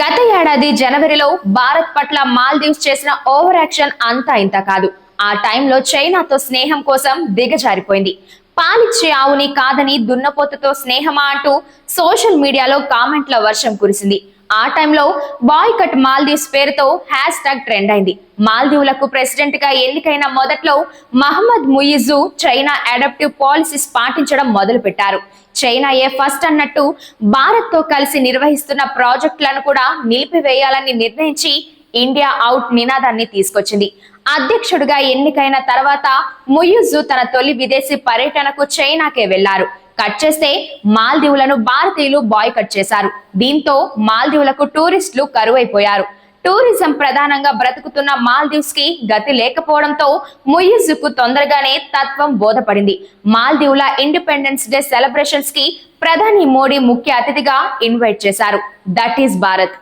గత ఏడాది జనవరిలో భారత్ పట్ల మాల్దీవ్స్ చేసిన ఓవర్ యాక్షన్ అంతా ఇంత కాదు. ఆ టైంలో చైనాతో స్నేహం కోసం దిగజారిపోయింది. పాలిచ్చే ఆవుని కాదని దున్నపోతుతో స్నేహమా అంటూ సోషల్ మీడియాలో కామెంట్ల వర్షం కురిసింది. ఆ టైంలో బాయ్కట్ మాల్దీవ్స్ పేరుతో హ్యాష్ ట్యాగ్ ట్రెండ్ అయింది. మాల్దీవులకు ప్రెసిడెంట్ గా ఎన్నికైన మొదట్లో Mohamed Muizzu China adaptive policies పాటించడం మొదలు పెట్టారు. చైనాయే ఫస్ట్ అన్నట్టు భారత్ తో కలిసి నిర్వహిస్తున్న ప్రాజెక్టులను కూడా నిలిపివేయాలని నిర్ణయించి ఇండియా అవుట్ నినాదాన్ని తీసుకొచ్చింది. అధ్యక్షుడిగా ఎన్నికైన తర్వాత ముయిజు తన తొలి విదేశీ పర్యటనకు చైనాకే వెళ్లారు. కట్ చేస్తే మాల్దీవులను భారతీయులు బాయ్కట్ చేశారు. దీంతో మాల్దీవులకు టూరిస్టులు కరువైపోయారు. టూరిజం ప్రధానంగా బ్రతుకుతున్న మాల్దీవ్స్ కి గతి లేకపోవడంతో ముయిజుకు తొందరగానే తత్వం బోధపడింది. మాల్దీవుల ఇండిపెండెన్స్ డే సెలబ్రేషన్స్ కి ప్రధాని మోడీ ముఖ్య అతిథిగా ఇన్వైట్ చేశారు. That is Bharat.